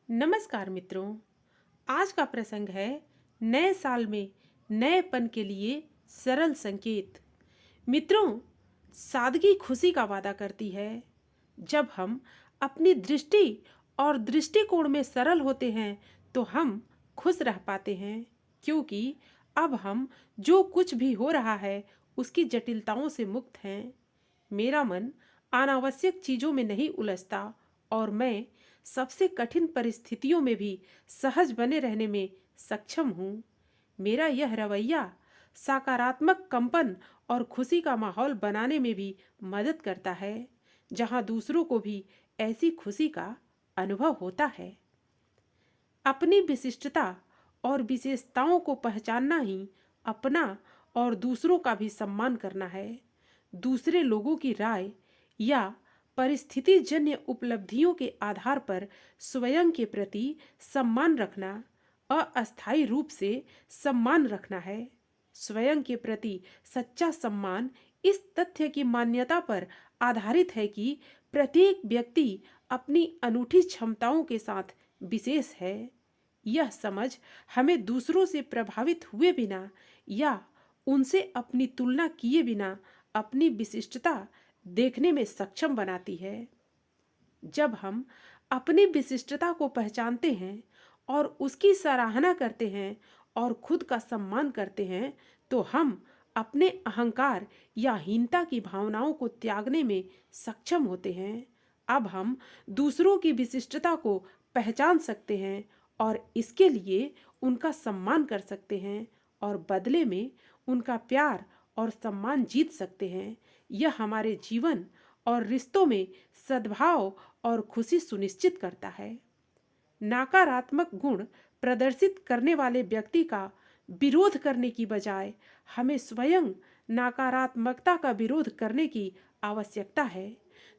नमस्कार मित्रों। आज का प्रसंग है नए साल में नएपन के लिए सरल संकेत। मित्रों, सादगी खुशी का वादा करती है। जब हम अपनी दृष्टि और दृष्टिकोण में सरल होते हैं तो हम खुश रह पाते हैं, क्योंकि अब हम जो कुछ भी हो रहा है उसकी जटिलताओं से मुक्त हैं। मेरा मन अनावश्यक चीजों में नहीं उलझता और मैं सबसे कठिन परिस्थितियों में भी सहज बने रहने में सक्षम हूँ। मेरा यह रवैया सकारात्मक कंपन और खुशी का माहौल बनाने में भी मदद करता है, जहाँ दूसरों को भी ऐसी खुशी का अनुभव होता है। अपनी विशिष्टता और विशेषताओं को पहचानना ही अपना और दूसरों का भी सम्मान करना है। दूसरे लोगों की राय या परिस्थिति जन्य उपलब्धियों के आधार पर स्वयं के प्रति सम्मान रखना अस्थायी रूप से सम्मान रखना है। स्वयं के प्रति सच्चा सम्मान इस तथ्य की मान्यता पर आधारित है कि प्रत्येक व्यक्ति अपनी अनूठी क्षमताओं के साथ विशेष है। यह समझ हमें दूसरों से प्रभावित हुए बिना या उनसे अपनी तुलना किए बिना अपनी विशिष्टता देखने में सक्षम बनाती है। जब हम अपनी विशिष्टता को पहचानते हैं और उसकी सराहना करते हैं और खुद का सम्मान करते हैं, तो हम अपने अहंकार या हीनता की भावनाओं को त्यागने में सक्षम होते हैं। अब हम दूसरों की विशिष्टता को पहचान सकते हैं और इसके लिए उनका सम्मान कर सकते हैं और बदले में उनका प्यार और सम्मान जीत सकते हैं। यह हमारे जीवन और रिश्तों में सद्भाव और खुशी सुनिश्चित करता है। नकारात्मक गुण प्रदर्शित करने वाले व्यक्ति का विरोध करने की बजाय हमें स्वयं नकारात्मकता का विरोध करने की आवश्यकता है।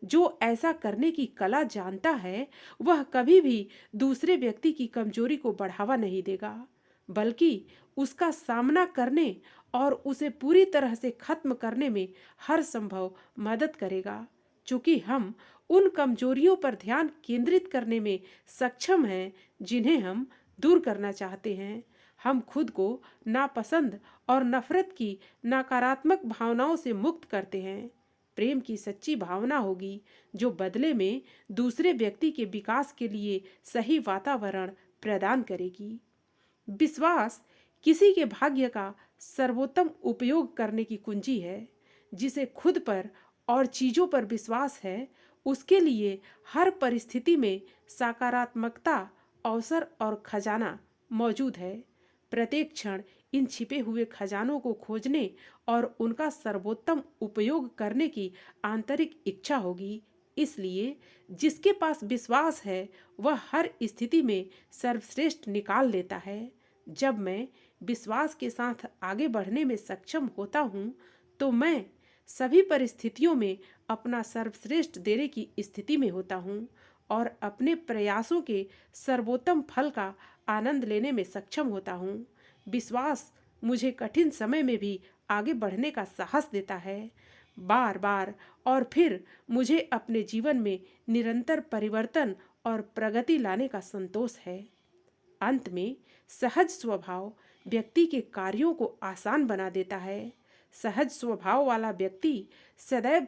जो ऐसा करने की कला जानता है वह कभी भी दूसरे व्यक्ति की कमजोरी को बढ़ावा नहीं देगा, बल्कि उसका सामना करने और उसे पूरी तरह से खत्म करने में हर संभव मदद करेगा। चूंकि हम उन कमजोरियों पर ध्यान केंद्रित करने में सक्षम हैं जिन्हें हम दूर करना चाहते हैं, हम खुद को नापसंद और नफरत की नकारात्मक भावनाओं से मुक्त करते हैं। प्रेम की सच्ची भावना होगी जो बदले में दूसरे व्यक्ति के विकास के लिए सही वातावरण प्रदान करेगी। विश्वास किसी के भाग्य का सर्वोत्तम उपयोग करने की कुंजी है। जिसे खुद पर और चीजों पर विश्वास है, उसके लिए हर परिस्थिति में सकारात्मकता, अवसर और खजाना मौजूद है। प्रत्येक क्षण इन छिपे हुए खजानों को खोजने और उनका सर्वोत्तम उपयोग करने की आंतरिक इच्छा होगी। इसलिए जिसके पास विश्वास है वह हर स्थिति में सर्वश्रेष्ठ निकाल लेता है। जब मैं विश्वास के साथ आगे बढ़ने में सक्षम होता हूँ तो मैं सभी परिस्थितियों में अपना सर्वश्रेष्ठ देने की स्थिति में होता हूँ और अपने प्रयासों के सर्वोत्तम फल का आनंद लेने में सक्षम होता हूँ। विश्वास मुझे कठिन समय में भी आगे बढ़ने का साहस देता है। बार बार और फिर मुझे अपने जीवन में निरंतर परिवर्तन और प्रगति लाने का संतोष है। अंत में सहज स्वभाव व्यक्ति के कार्यों को आसान बना देता है। सहज स्वभाव वाला व्यक्ति सदैव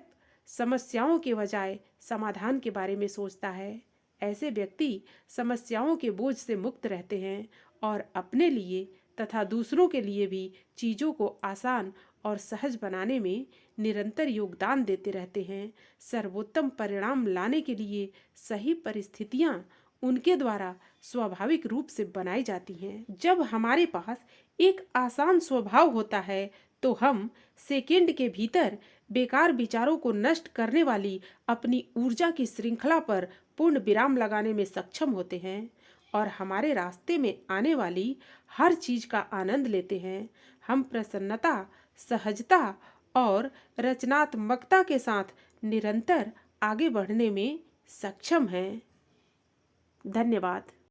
समस्याओं के बजाय समाधान के बारे में सोचता है। ऐसे व्यक्ति समस्याओं के बोझ से मुक्त रहते हैं और अपने लिए तथा दूसरों के लिए भी चीज़ों को आसान और सहज बनाने में निरंतर योगदान देते रहते हैं। सर्वोत्तम परिणाम लाने के लिए सही परिस्थितियां उनके द्वारा स्वाभाविक रूप से बनाई जाती हैं। जब हमारे पास एक आसान स्वभाव होता है तो हम सेकंड के भीतर बेकार विचारों को नष्ट करने वाली अपनी ऊर्जा की श्रृंखला पर पूर्ण विराम लगाने में सक्षम होते हैं और हमारे रास्ते में आने वाली हर चीज का आनंद लेते हैं। हम प्रसन्नता, सहजता और रचनात्मकता के साथ निरंतर आगे बढ़ने में सक्षम हैं। धन्यवाद।